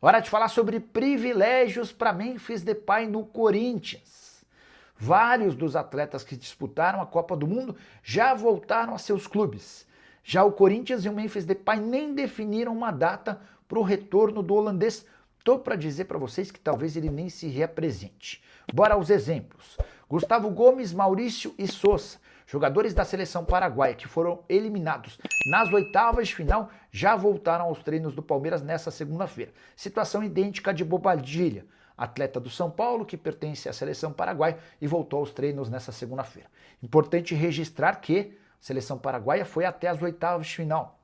Hora de falar sobre privilégios para Memphis Depay no Corinthians. Vários dos atletas que disputaram a Copa do Mundo já voltaram a seus clubes. Já o Corinthians e o Memphis Depay nem definiram uma data para o retorno do holandês. Tô para dizer para vocês que talvez ele nem se reapresente. Bora aos exemplos. Gustavo Gomes, Maurício e Sousa, jogadores da seleção paraguaia que foram eliminados nas oitavas de final, já voltaram aos treinos do Palmeiras nessa segunda-feira. Situação idêntica de Bobadilha, atleta do São Paulo que pertence à seleção paraguaia e voltou aos treinos nessa segunda-feira. Importante registrar que a seleção paraguaia foi até as oitavas de final.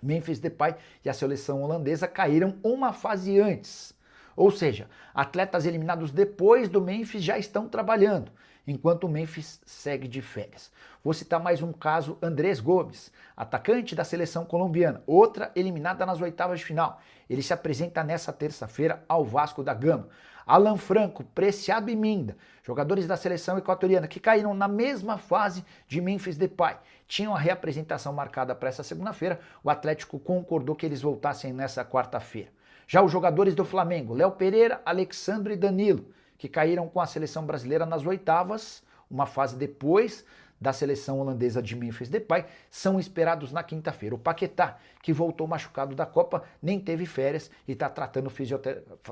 Memphis Depay e a seleção holandesa caíram uma fase antes. Ou seja, atletas eliminados depois do Memphis já estão trabalhando, enquanto o Memphis segue de férias. Vou citar mais um caso, Andrés Gomes, atacante da seleção colombiana, outra eliminada nas oitavas de final. Ele se apresenta nessa terça-feira ao Vasco da Gama. Alan Franco, Preciado e Minda, jogadores da seleção equatoriana que caíram na mesma fase de Memphis Depay. Tinham a reapresentação marcada para essa segunda-feira, o Atlético concordou que eles voltassem nessa quarta-feira. Já os jogadores do Flamengo, Léo Pereira, Alexandre e Danilo, que caíram com a seleção brasileira nas oitavas, uma fase depois da seleção holandesa de Memphis Depay, são esperados na quinta-feira. O Paquetá, que voltou machucado da Copa, nem teve férias e está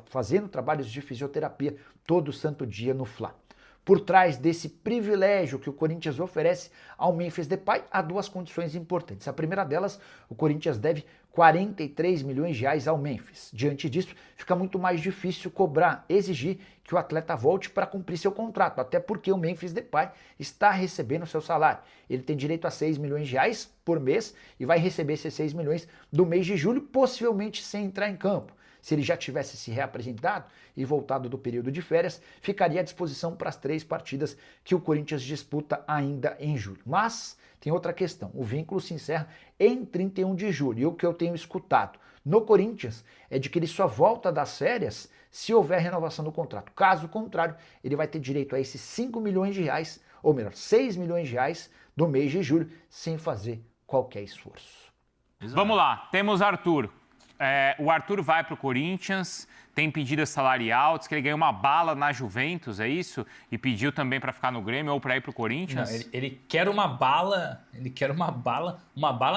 fazendo trabalhos de fisioterapia todo santo dia no Fla. Por trás desse privilégio que o Corinthians oferece ao Memphis Depay, há duas condições importantes. A primeira delas, o Corinthians deve 43 milhões de reais ao Memphis. Diante disso, fica muito mais difícil exigir que o atleta volte para cumprir seu contrato, até porque o Memphis Depay está recebendo seu salário. Ele tem direito a 6 milhões de reais por mês e vai receber esses 6 milhões do mês de julho, possivelmente sem entrar em campo. Se ele já tivesse se reapresentado e voltado do período de férias, ficaria à disposição para as 3 partidas que o Corinthians disputa ainda em julho. Mas tem outra questão, o vínculo se encerra em 31 de julho e o que eu tenho escutado no Corinthians é de que ele só volta das férias se houver renovação do contrato. Caso contrário, ele vai ter direito a esses 5 milhões de reais, ou melhor, 6 milhões de reais do mês de julho, sem fazer qualquer esforço. Vamos lá, temos Arthur. O Arthur vai para o Corinthians, tem pedido salarial, diz que ele ganhou uma bala na Juventus, é isso? E pediu também para ficar no Grêmio ou para ir para o Corinthians? Não, ele quer uma bala,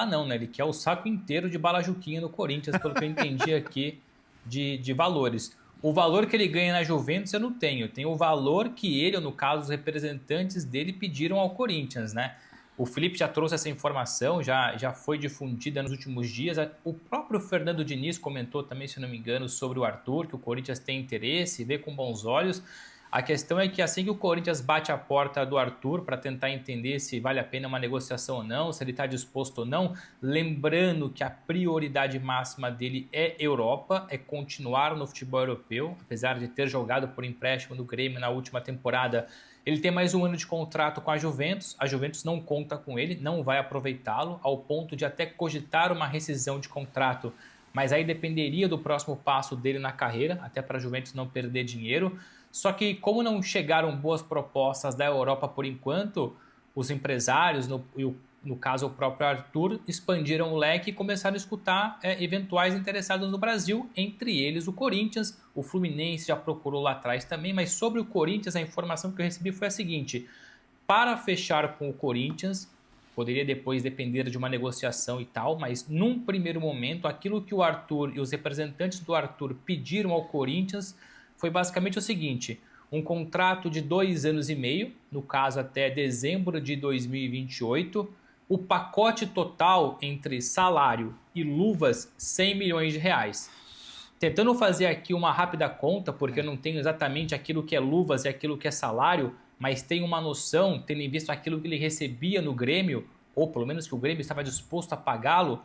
não, né? Ele quer o saco inteiro de bala Juquinha no Corinthians, pelo que eu entendi aqui de valores. O valor que ele ganha na Juventus eu tenho o valor que ele, ou no caso os representantes dele, pediram ao Corinthians, né? O Felipe já trouxe essa informação, já foi difundida nos últimos dias. O próprio Fernando Diniz comentou também, se não me engano, sobre o Arthur, que o Corinthians tem interesse, vê com bons olhos. A questão é que assim que o Corinthians bate a porta do Arthur para tentar entender se vale a pena uma negociação ou não, se ele está disposto ou não, lembrando que a prioridade máxima dele é Europa, é continuar no futebol europeu, apesar de ter jogado por empréstimo no Grêmio na última temporada. Ele tem mais um ano de contrato com a Juventus não conta com ele, não vai aproveitá-lo, ao ponto de até cogitar uma rescisão de contrato, mas aí dependeria do próximo passo dele na carreira, até para a Juventus não perder dinheiro. Só que como não chegaram boas propostas da Europa por enquanto, os empresários, no caso o próprio Arthur, expandiram o leque e começaram a escutar eventuais interessados no Brasil, entre eles o Corinthians, o Fluminense já procurou lá atrás também, mas sobre o Corinthians a informação que eu recebi foi a seguinte: para fechar com o Corinthians, poderia depois depender de uma negociação e tal, mas num primeiro momento aquilo que o Arthur e os representantes do Arthur pediram ao Corinthians foi basicamente o seguinte: um contrato de 2 anos e meio, no caso até dezembro de 2028, o pacote total entre salário e luvas, 100 milhões de reais. Tentando fazer aqui uma rápida conta, porque eu não tenho exatamente aquilo que é luvas e aquilo que é salário, mas tenho uma noção, tendo em vista aquilo que ele recebia no Grêmio, ou pelo menos que o Grêmio estava disposto a pagá-lo,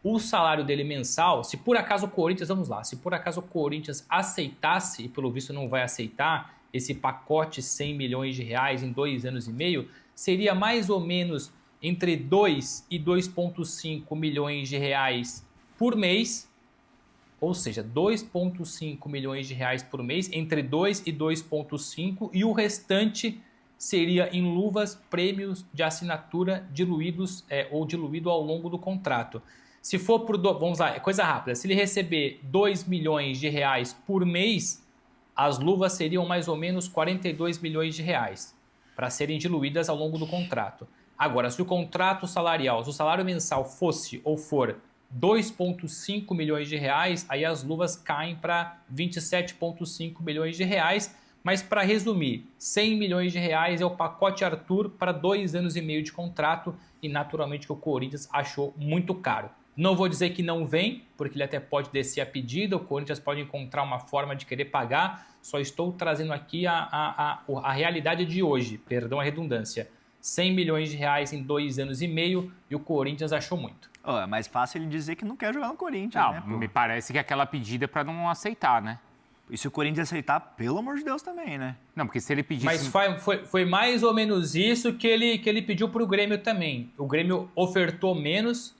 o salário dele mensal, se por acaso o Corinthians, vamos lá, se por acaso o Corinthians aceitasse, e pelo visto não vai aceitar, esse pacote 100 milhões de reais em 2 anos e meio, seria mais ou menos entre 2 e 2,5 milhões de reais por mês, ou seja, 2,5 milhões de reais por mês, entre 2 e 2,5, e o restante seria em luvas, prêmios de assinatura diluídos ou diluído ao longo do contrato. Se for por, vamos lá, coisa rápida, se ele receber 2 milhões de reais por mês, as luvas seriam mais ou menos 42 milhões de reais para serem diluídas ao longo do contrato. Agora, se o contrato salarial, se o salário mensal fosse ou for 2,5 milhões de reais, aí as luvas caem para 27,5 milhões de reais. Mas para resumir, 100 milhões de reais é o pacote Arthur para 2 anos e meio de contrato e naturalmente que o Corinthians achou muito caro. Não vou dizer que não vem, porque ele até pode descer a pedida, o Corinthians pode encontrar uma forma de querer pagar, só estou trazendo aqui a realidade de hoje, perdão a redundância. 100 milhões de reais em 2 anos e meio e o Corinthians achou muito. É mais fácil ele dizer que não quer jogar no Corinthians, Não, né? me parece que aquela pedida é para não aceitar, né? E se o Corinthians aceitar, pelo amor de Deus também, né? Não, porque se ele pedisse... Mas foi mais ou menos isso que ele pediu para o Grêmio também. O Grêmio ofertou menos,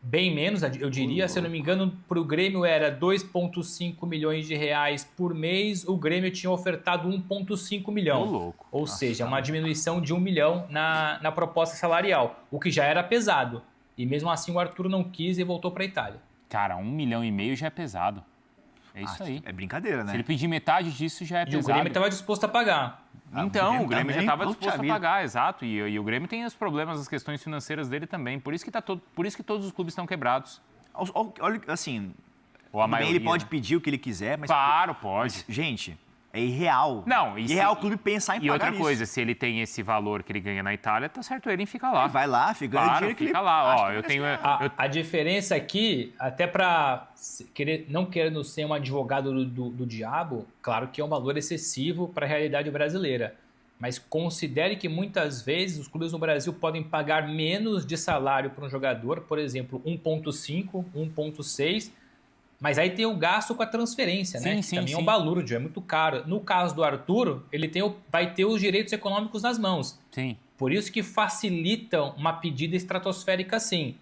bem menos, eu diria. Se eu não me engano, para o Grêmio era 2,5 milhões de reais por mês. O Grêmio tinha ofertado 1,5 milhão. louco. Ou seja, uma diminuição de 1 milhão na proposta salarial, o que já era pesado. E mesmo assim o Arthur não quis e voltou para a Itália. Cara, 1,5 milhão já é pesado. É isso aí. É brincadeira, né? Se ele pedir metade disso, já é E pesado. o Grêmio estava disposto a pagar. Então, o Grêmio já também, estava puxa disposto a vida. pagar, exato. E o Grêmio tem os problemas, as questões financeiras dele também. Por isso que, por isso que todos os clubes estão quebrados. Olha, assim, Ou a tudo bem, maioria, ele pode né? pedir o que ele quiser, mas... Claro, pode. Gente, é irreal. Não, e irreal se- o clube pensar em E pagar outra isso. coisa, se ele tem esse valor que ele ganha na Itália, tá certo ele em ficar lá. Vai lá, ganha o Claro, dinheiro que ele fica lá. acha Ó, que eu tenho... A diferença aqui, até para não querendo ser um advogado do diabo, claro que é um valor excessivo para a realidade brasileira. Mas considere que muitas vezes os clubes no Brasil podem pagar menos de salário para um jogador, por exemplo, 1,5, 1,6, mas aí tem o gasto com a transferência, né? Sim, Que sim, também é um sim. balúrdio, é muito caro. No caso do Arthur, ele vai ter os direitos econômicos nas mãos. Sim. Por isso que facilitam uma pedida estratosférica assim.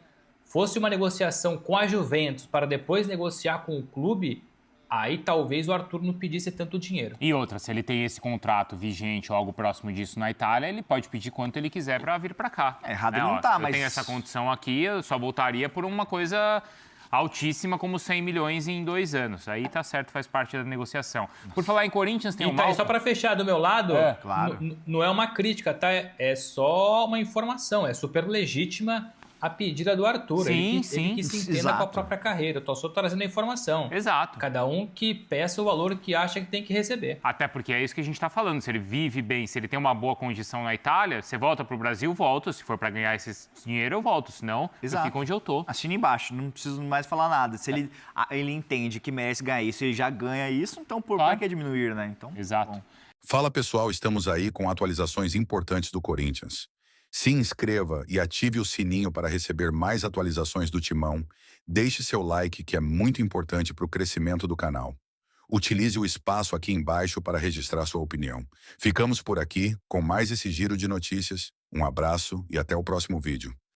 Fosse uma negociação com a Juventus para depois negociar com o clube, aí talvez o Arthur não pedisse tanto dinheiro. E outra, se ele tem esse contrato vigente ou algo próximo disso na Itália, ele pode pedir quanto ele quiser para vir para cá. Errado Né, ele não ó, tá, eu mas... tenho essa condição aqui, eu só voltaria por uma coisa altíssima como 100 milhões em 2 anos. Aí tá certo, faz parte da negociação. Por falar em Corinthians, tem E o tá, e Malcom. só para fechar do meu lado, claro. não é uma crítica, tá? É só uma informação, é super legítima a pedida do Arthur. Sim, ele sim, que se entenda exato. com a própria carreira. Eu tô só trazendo a informação. Exato. Cada um que peça o valor que acha que tem que receber. Até porque é isso que a gente está falando. Se ele vive bem, se ele tem uma boa condição na Itália, você volta para o Brasil, volto. Se for para ganhar esse dinheiro, eu volto. Senão, Exato. eu fico onde eu tô. Assina embaixo, não preciso mais falar nada. Se ele entende que merece ganhar isso, ele já ganha isso, então por Claro. que diminuir, né? Então, Exato. bom. Fala pessoal, estamos aí com atualizações importantes do Corinthians. Se inscreva e ative o sininho para receber mais atualizações do Timão. Deixe seu like, que é muito importante para o crescimento do canal. Utilize o espaço aqui embaixo para registrar sua opinião. Ficamos por aqui com mais esse giro de notícias. Um abraço e até o próximo vídeo.